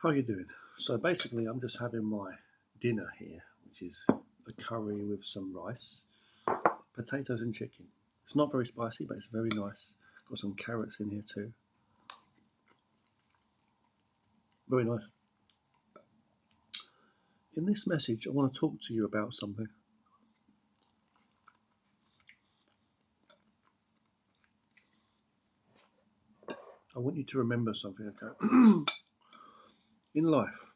How are you doing? So basically, I'm just having my dinner here, which is a curry with some rice, potatoes and chicken. It's not very spicy, but it's very nice. Got some carrots in here too. Very nice. In this message, I want to talk to you about something. I want you to remember something, okay? In life,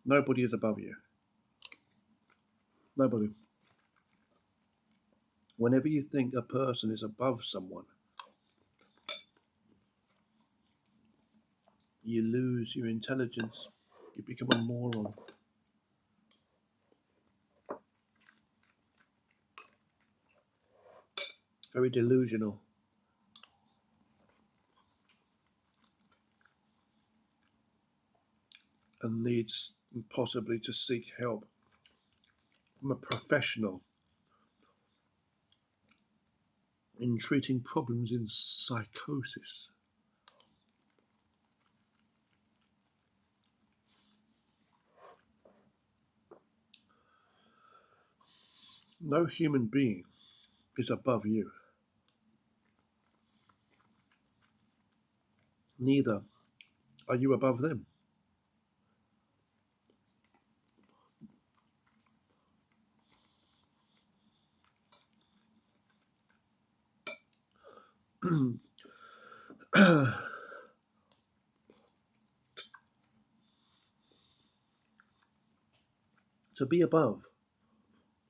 nobody is above you. Nobody. Whenever you think a person is above someone, you lose your intelligence. You become a moron. Very delusional. And needs possibly to seek help from a professional in treating problems in psychosis. No human being is above you. Neither are you above them. To be above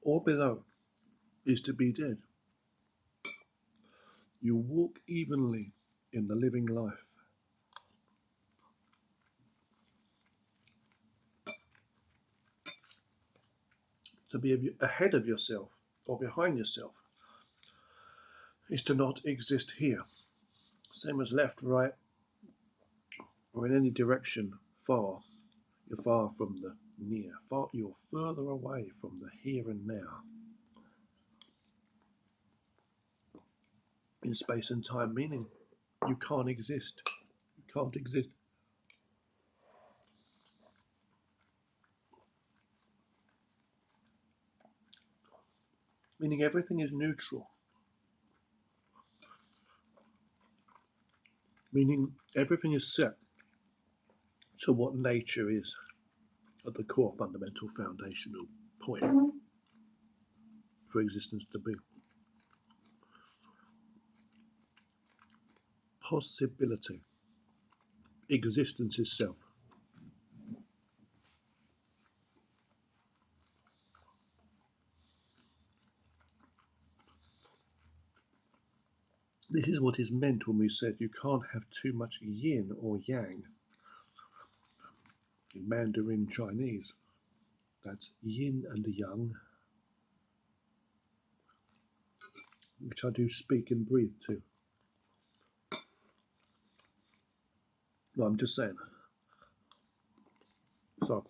or below is to be dead. You walk evenly in the living life. To be ahead of yourself or behind yourself is to not exist here. Same as left, right, or in any direction far. You're far from the near. You're further away from the here and now. In space and time, meaning you can't exist. You can't exist. Meaning everything is neutral. Meaning everything is set to what nature is at the core fundamental foundational point for existence to be. Possibility. Existence itself. This is what is meant when we said you can't have too much yin or yang. In Mandarin Chinese, that's yin and yang, which I do speak and breathe too. No, I'm just saying. So,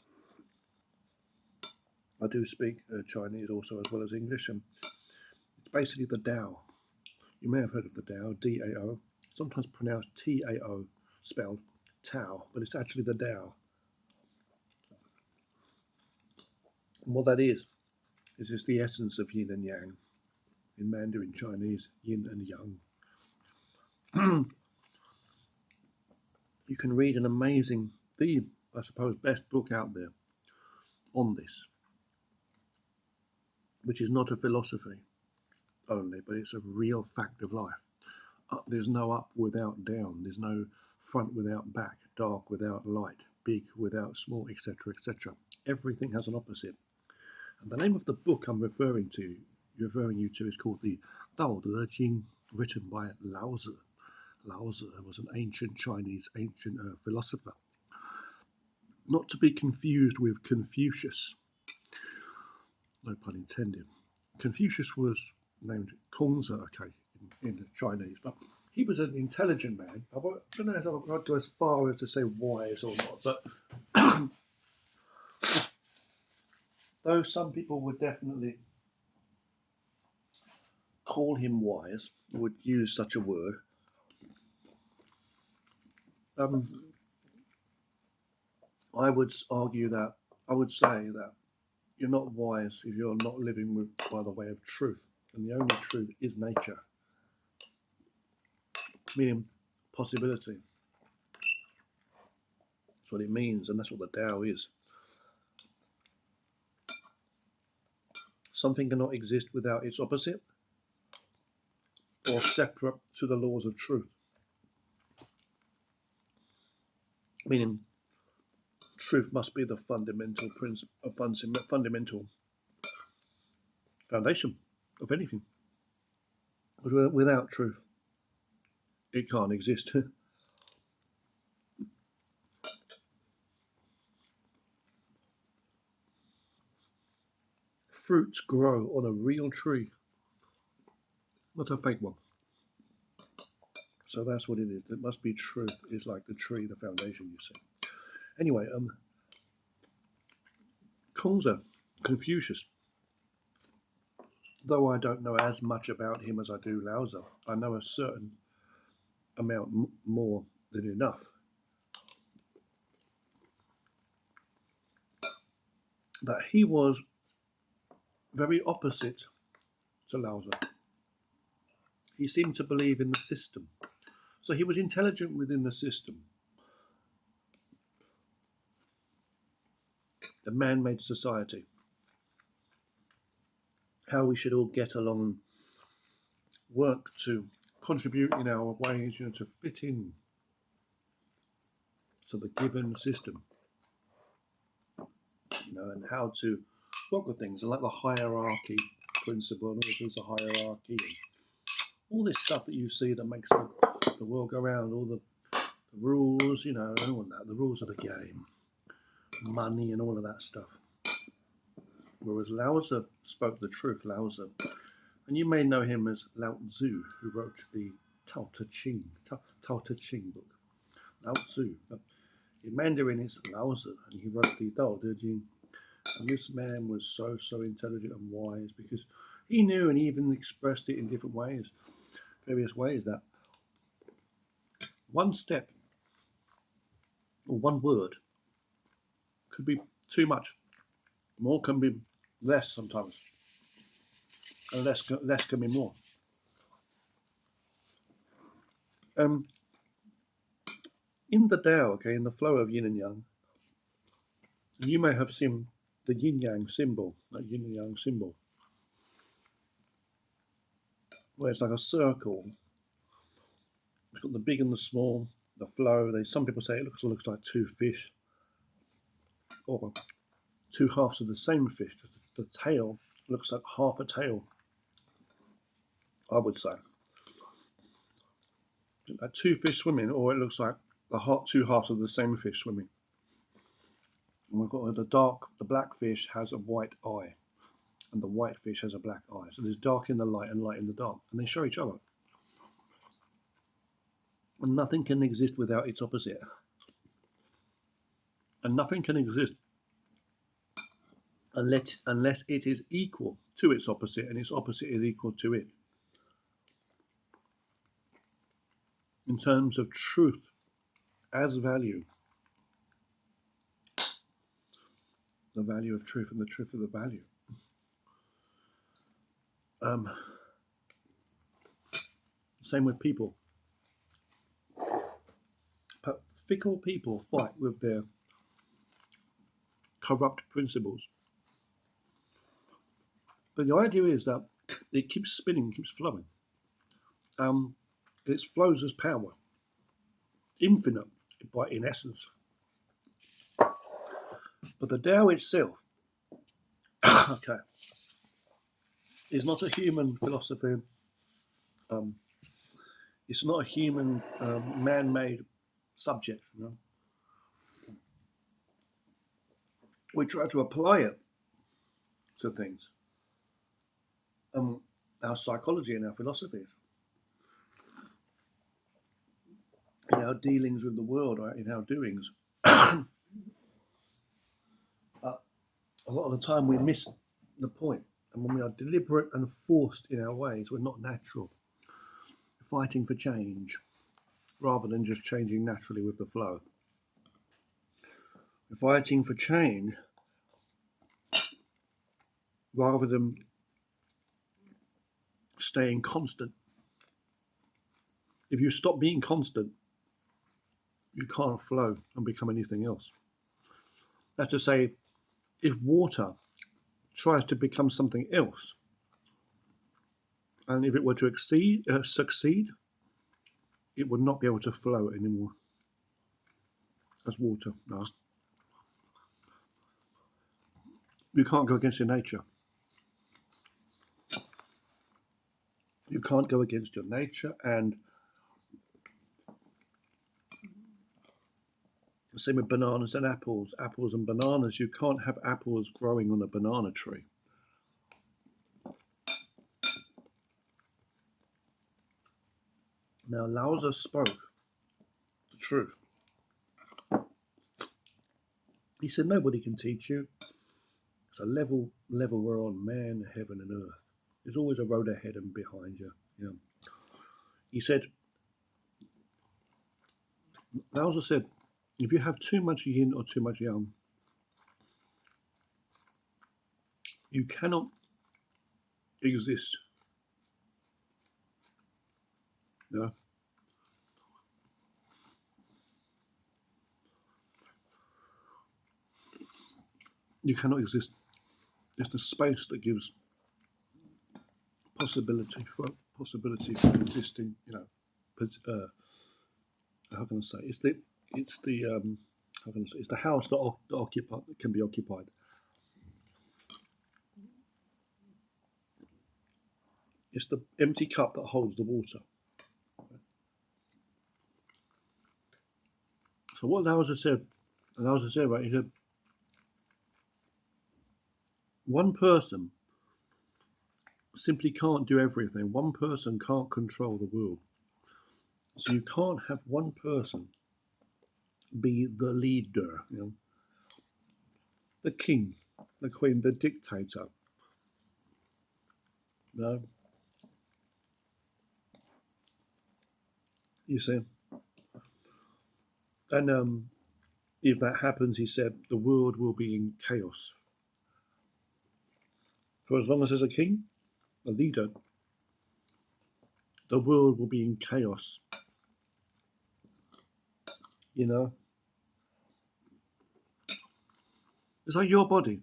I do speak Chinese also as well as English, and it's basically the Dao. You may have heard of the Dao, D-A-O, sometimes pronounced T-A-O, spelled Tao, but it's actually the Dao. And what that is just the essence of yin and yang. In Mandarin Chinese, yin and yang. You can read an amazing, I suppose, best book out there on this, which is not a philosophy only, but it's a real fact of life. There's no up without down. There's no front without back, dark without light, big without small, etc., etc. Everything has an opposite. And the name of the book I'm referring you to is called the Dao Jing, written by Lao Tzu. Lao Tzu was an ancient Chinese philosopher. Not to be confused with Confucius. No pun intended. Confucius was named Kongzi, okay, in Chinese, but he was an intelligent man. I don't know if I'd go as far as to say wise or not, but though some people would definitely call him wise, would use such a word, I would argue that, I would say that you're not wise if you're not living by the way of truth. And the only truth is nature, meaning possibility. That's what it means, and that's what the Tao is. Something cannot exist without its opposite or separate to the laws of truth. Meaning, truth must be the fundamental principle, fundamental foundation of anything. Because without truth, it can't exist. Fruits grow on a real tree, not a fake one. So that's what it is. It must be truth. It's like the tree, the foundation, you see. Anyway, Kongzi, Confucius. Though I don't know as much about him as I do Lao Tzu, I know a certain amount more than enough. That he was very opposite to Lao Tzu. He seemed to believe in the system. So he was intelligent within the system. The man-made society. How we should all get along and work to contribute in our ways, to fit in to the given system. And how to work with things, and like the hierarchy principle, and all these hierarchy, and all this stuff that you see that makes the world go round, all the rules, and all that, the rules of the game, money, and all of that stuff. Whereas Lao Tzu spoke the truth, Lao Tzu. And you may know him as Lao Tzu, who wrote the Tao Te Ching book. Lao Tzu. In Mandarin, it's Lao Tzu, and he wrote the Dao Te Ching. And this man was so intelligent and wise because he knew and even expressed it in different ways, various ways, that one step or one word could be too much. More can be less sometimes, and less can be more. In the Tao, in the flow of yin and yang, you may have seen the yin-yang symbol, that yin and yang symbol, where it's like a circle. It's got the big and the small, the flow. Some people say it looks like two fish, or two halves of the same fish, because the tail looks like half a tail, I would say. Like two fish swimming, or it looks like two halves of the same fish swimming. And we've got the black fish has a white eye, and the white fish has a black eye. So there's dark in the light and light in the dark, and they show each other. And nothing can exist without its opposite. And nothing can exist unless it is equal to its opposite, and its opposite is equal to it. In terms of truth as value, the value of truth and the truth of the value. Same with people. But fickle people fight with their corrupt principles. But the idea is that it keeps spinning, keeps flowing. It flows as power, infinite, in essence. But the Tao itself, is not a human philosophy. It's not a human, man-made subject. We try to apply it to things. Our psychology and our philosophies, in our dealings with the world, or in our doings. A lot of the time we miss the point. And when we are deliberate and forced in our ways, we're not natural. We're fighting for change rather than just changing naturally with the flow. fighting for change rather than staying constant. If you stop being constant, you can't flow and become anything else. That's to say, if water tries to become something else, and if it were to succeed, it would not be able to flow anymore as water. No. You can't go against your nature. You can't go against your nature, and the same with bananas and apples. Apples and bananas, you can't have apples growing on a banana tree. Now, Lao Tzu spoke the truth. He said, nobody can teach you. It's a level we're on, man, heaven and earth. There's always a road ahead and behind you. You know. He said, Lao Tzu said, if you have too much yin or too much yang, you cannot exist. You know? You cannot exist. It's the space that gives possibility for existing. You know, how can I say? It's the how can I say? It's the house that can be occupied. It's the empty cup that holds the water. So what Lao Tzu said, right? He said, one person simply can't do everything. One person can't control the world. So you can't have one person be the leader, you know, the king, the queen, the dictator. No, you see. And if that happens, he said, the world will be in chaos. For as long as there's a king, a leader, the world will be in chaos. You know, it's like your body.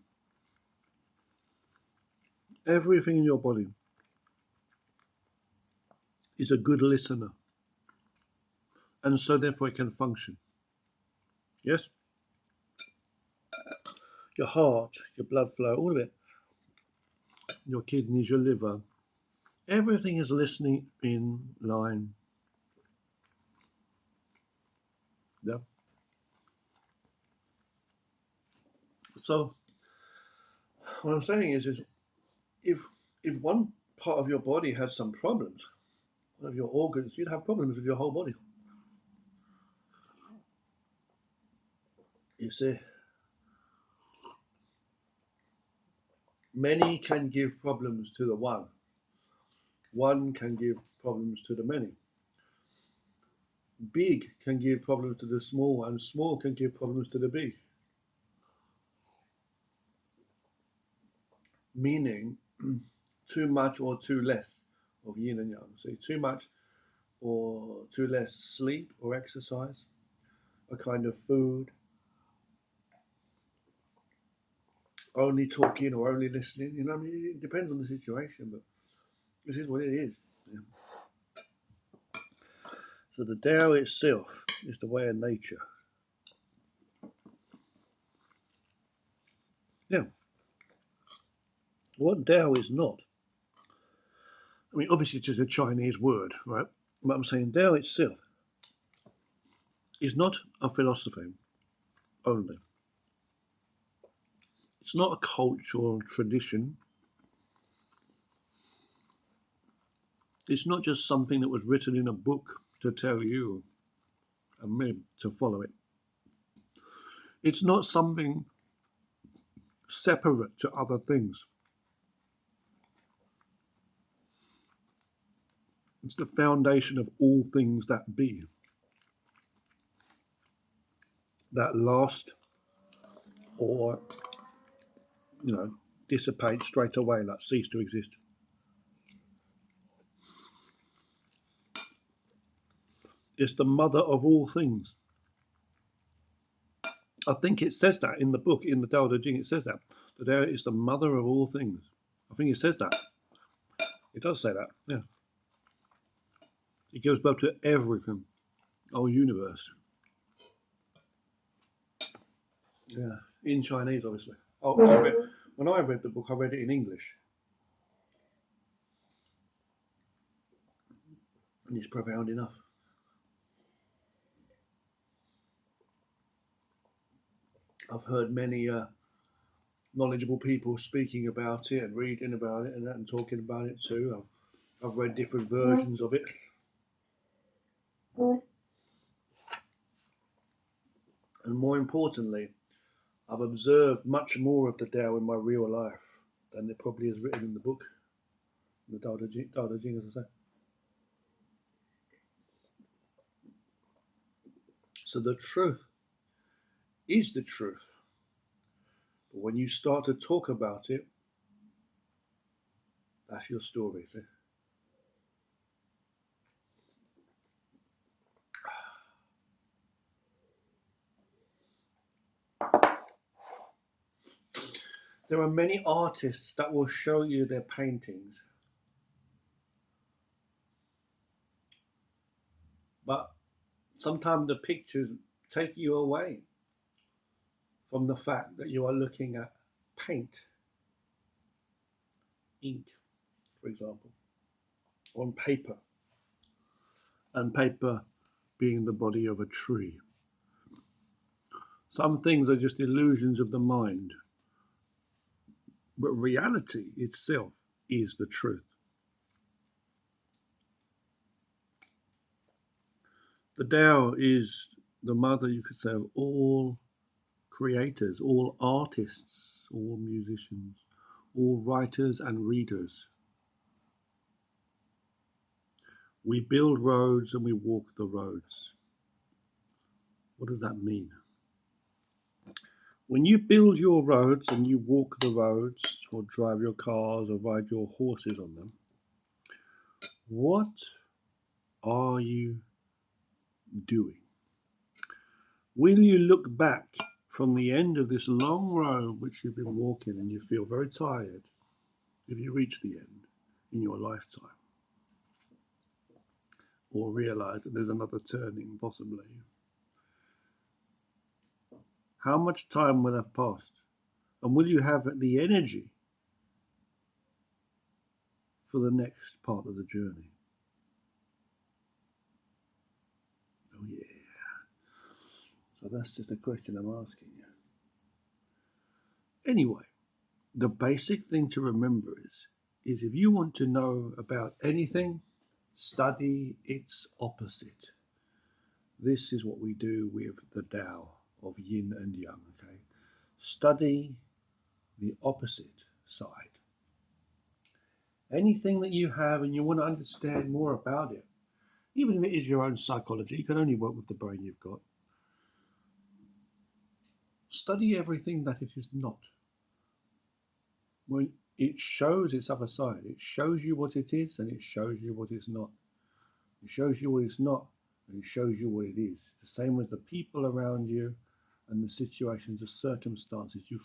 Everything in your body is a good listener, and so therefore it can function. Yes, your heart, your blood flow, all of it, your kidneys, your liver, everything is listening in line. Yeah. So what I'm saying is if one part of your body had some problems, one of your organs, you'd have problems with your whole body. You see, many can give problems to the one. One can give problems to the many. Big can give problems to the small, and small can give problems to the big. Meaning, too much or too less of yin and yang. So too much or too less sleep or exercise, a kind of food, only talking or only listening. You know, I mean, it depends on the situation, but this is what it is. Yeah. So the Tao itself is the way of nature. Now, what Tao is not, I mean, obviously it's just a Chinese word, right? But I'm saying Tao itself is not a philosophy only. It's not a culture or tradition. It's not just something that was written in a book to tell you and me to follow it. It's not something separate to other things. It's the foundation of all things that be, that last or, dissipate straight away, like cease to exist. It's the mother of all things. I think it says that in the book, in the Dao Jing, it says that. The Tao is the mother of all things. I think it says that. It does say that, yeah. It gives birth to everything, whole universe. Yeah, in Chinese, obviously. When I read the book, I read it in English. And it's profound enough. I've heard many knowledgeable people speaking about it and reading about it and talking about it too. I've read different versions of it. And more importantly, I've observed much more of the Tao in my real life than it probably is written in the book, the Dao De Jing, as I say. So the truth is the truth. But when you start to talk about it, that's your story. See? There are many artists that will show you their paintings, but sometimes the pictures take you away from the fact that you are looking at paint, ink, for example, on paper, and paper being the body of a tree. Some things are just illusions of the mind, but reality itself is the truth. The Tao is the mother, you could say, of all creators, all artists, all musicians, all writers and readers. We build roads and we walk the roads. What does that mean? When you build your roads and you walk the roads, or drive your cars or ride your horses on them, what are you doing? Will you look back from the end of this long road which you've been walking and you feel very tired if you reach the end in your lifetime? Or realize that there's another turning possibly? How much time will have passed? And will you have the energy for the next part of the journey? Oh yeah. So that's just a question I'm asking you. Anyway, the basic thing to remember is if you want to know about anything, study its opposite. This is what we do with the Tao of yin and yang, okay? Study the opposite side. Anything that you have and you want to understand more about it, even if it is your own psychology, you can only work with the brain you've got. Study everything that it is not. When it shows its other side, it shows you what it is and it shows you what it's not. It shows you what it's not and it shows you what it is. The same with the people around you and the situations, the circumstances you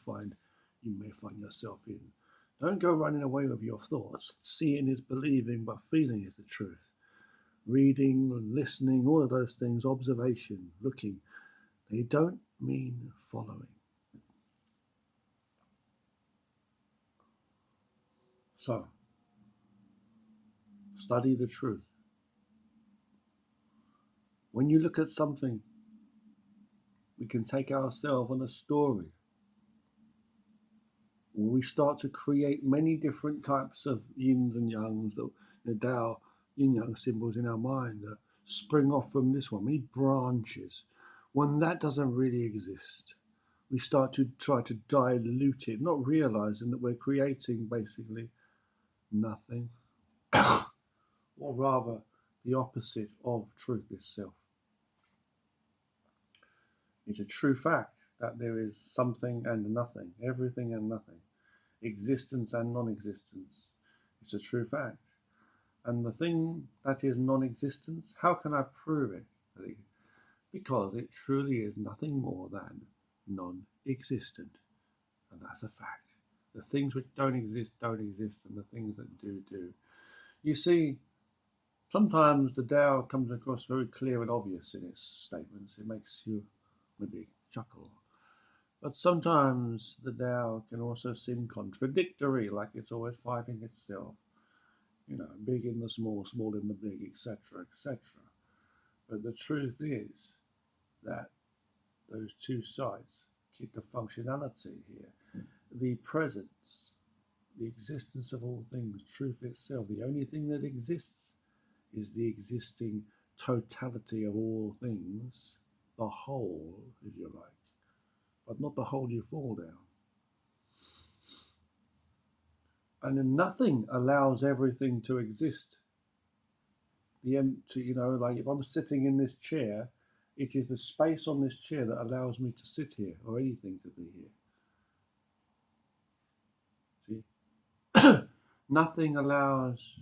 may find yourself in. Don't go running away with your thoughts. Seeing is believing, but feeling is the truth. Reading, listening, all of those things, observation, looking, they don't mean following. So, study the truth. When you look at something, we can take ourselves on a story where we start to create many different types of yins and yangs, the Tao yin yang symbols in our mind that spring off from this one, many branches. When that doesn't really exist, we start to try to dilute it, not realizing that we're creating basically nothing, or rather the opposite of truth itself. It's a true fact that there is something and nothing, everything and nothing, existence and non-existence. It's a true fact. And the thing that is non-existence, how can I prove it? Because it truly is nothing more than non-existent. And that's a fact. The things which don't exist, and the things that do, do. You see, sometimes the Tao comes across very clear and obvious in its statements. It makes you maybe chuckle. But sometimes the Tao can also seem contradictory, like it's always fighting itself. You know, big in the small, small in the big, etc., etc. But the truth is that those two sides keep the functionality here, the presence, the existence of all things, truth itself. The only thing that exists is the existing totality of all things, the whole, if you like, but not the whole you fall down. And then nothing allows everything to exist. The empty, you know, like if I'm sitting in this chair, it is the space on this chair that allows me to sit here or anything to be here. See? Nothing allows,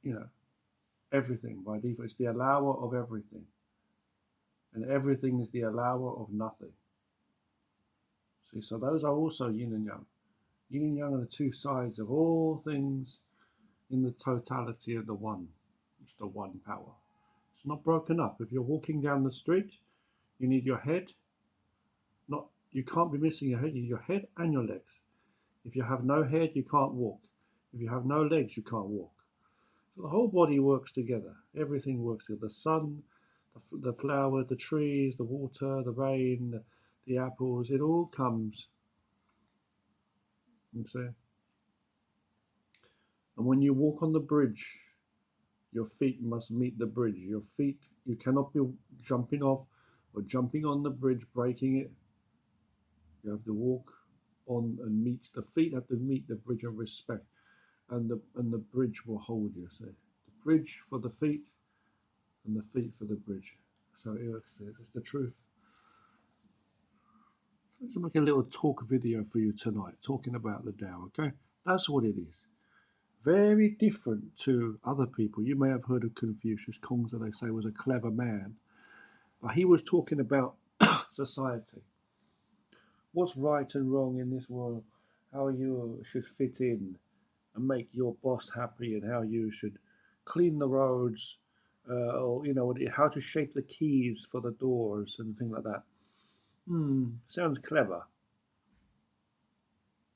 you know, everything by default. It's the allower of everything. And everything is the allower of nothing. See, so those are also yin and yang. Yin and yang are the two sides of all things in the totality of the one. It's the one power. It's not broken up. If you're walking down the street, you need your head. You can't be missing your head. You need your head and your legs. If you have no head, you can't walk. If you have no legs, you can't walk. So the whole body works together. Everything works together. The sun, the flowers, the trees, the water, the rain, the apples, it all comes. And when you walk on the bridge, your feet must meet the bridge. Your feet, you cannot be jumping off or jumping on the bridge, breaking it. You have to walk on and meet, the feet have to meet the bridge of respect. And the bridge will hold you. So the bridge for the feet and the feet for the bridge. So it's the truth. Let's make a little talk video for you tonight, talking about the Tao, okay? That's what it is. Very different to other people. You may have heard of Confucius. Kongzi, they say, was a clever man. But he was talking about society. What's right and wrong in this world, how you should fit in and make your boss happy, and how you should clean the roads, or, you know, how to shape the keys for the doors and things like that. Sounds clever.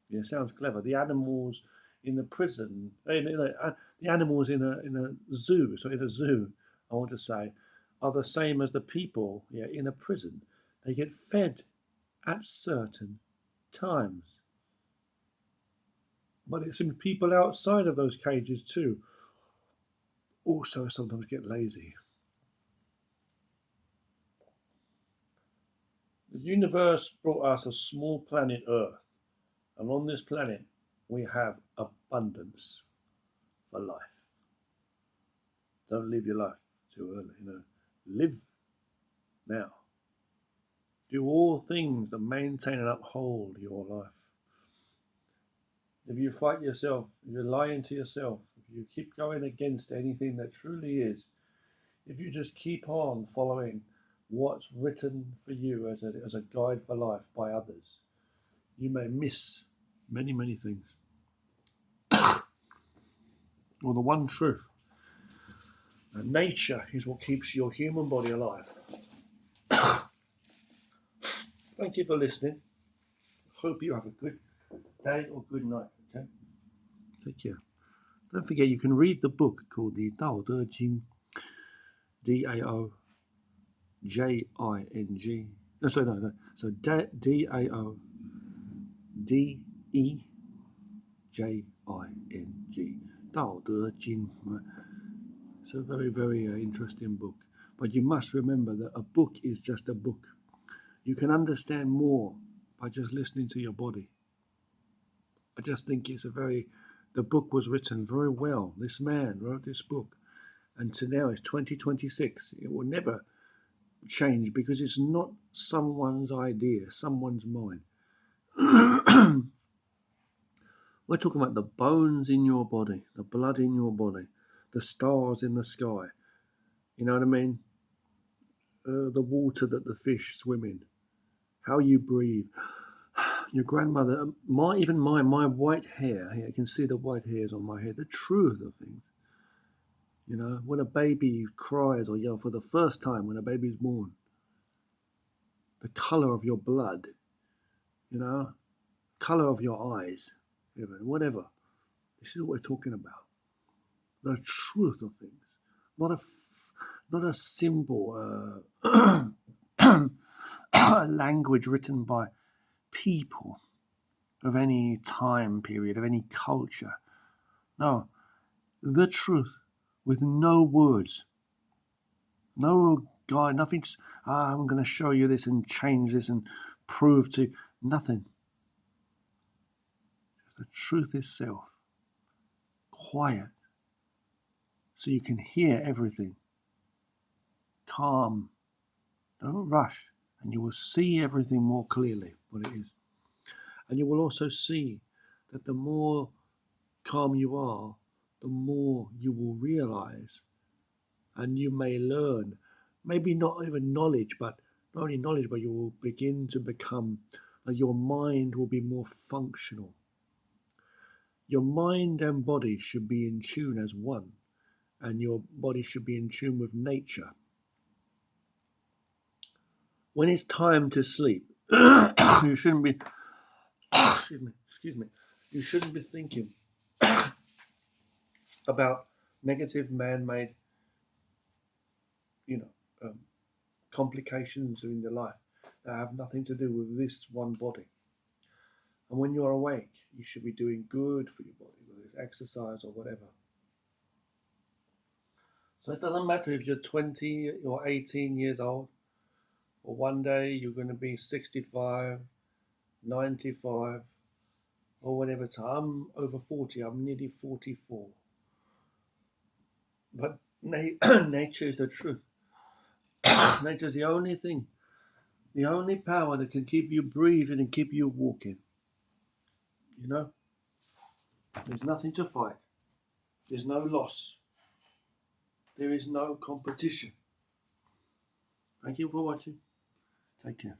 Yeah, sounds clever. The animals in the prison, the animals in a zoo, so in a zoo, I want to say, are the same as the people in a prison. They get fed at certain times. But it seems people outside of those cages too also sometimes get lazy. The universe brought us a small planet Earth, and on this planet we have abundance for life. Don't live your life too early, Live now. Do all things that maintain and uphold your life. If you fight yourself, if you're lying to yourself, if you keep going against anything that truly is, if you just keep on following what's written for you as a guide for life by others, you may miss many, many things. Well, the one truth, and nature is what keeps your human body alive. Thank you for listening. Hope you have a good day or good night, okay? Take care. Don't forget, you can read the book called the Dao Truth Dinner. Daojing. No, sorry, no. So Daojing. Dao Truth. It's a very, very interesting book. But you must remember that a book is just a book. You can understand more by just listening to your body. I just think the book was written very well. This man wrote this book, and to now it's 2026. It will never change because it's not someone's idea, someone's mind. We're talking about the bones in your body, the blood in your body, the stars in the sky. You know what I mean? The water that the fish swim in, how you breathe. Your grandmother, my white hair. Here, you can see the white hairs on my head. The truth of things. You know, when a baby cries or yells for the first time, when a baby's born, the color of your blood, you know, color of your eyes, whatever. This is what we're talking about. The truth of things, not a simple language written by people of any time period, of any culture. No, the truth with no words, no guide, nothing. I'm going to show you this and change this and prove to nothing. Just the truth itself, quiet, so you can hear everything. Calm, don't rush, and you will see everything more clearly what it is. And you will also see that the more calm you are, the more you will realize, and you may learn, maybe not even knowledge, but not only knowledge, but you will begin to become, your mind will be more functional. Your mind and body should be in tune as one, and your body should be in tune with nature. When it's time to sleep, you shouldn't be, excuse me, you shouldn't be thinking about negative man-made, complications in your life that have nothing to do with this one body. And when you're awake, you should be doing good for your body, whether it's exercise or whatever. So it doesn't matter if you're 20 or 18 years old, or one day you're going to be 65, 95, or whatever time. I'm over 40, I'm nearly 44. But nature is the truth. Nature is the only thing, the only power that can keep you breathing and keep you walking. You know? There's nothing to fight. There's no loss. There is no competition. Thank you for watching. Take care.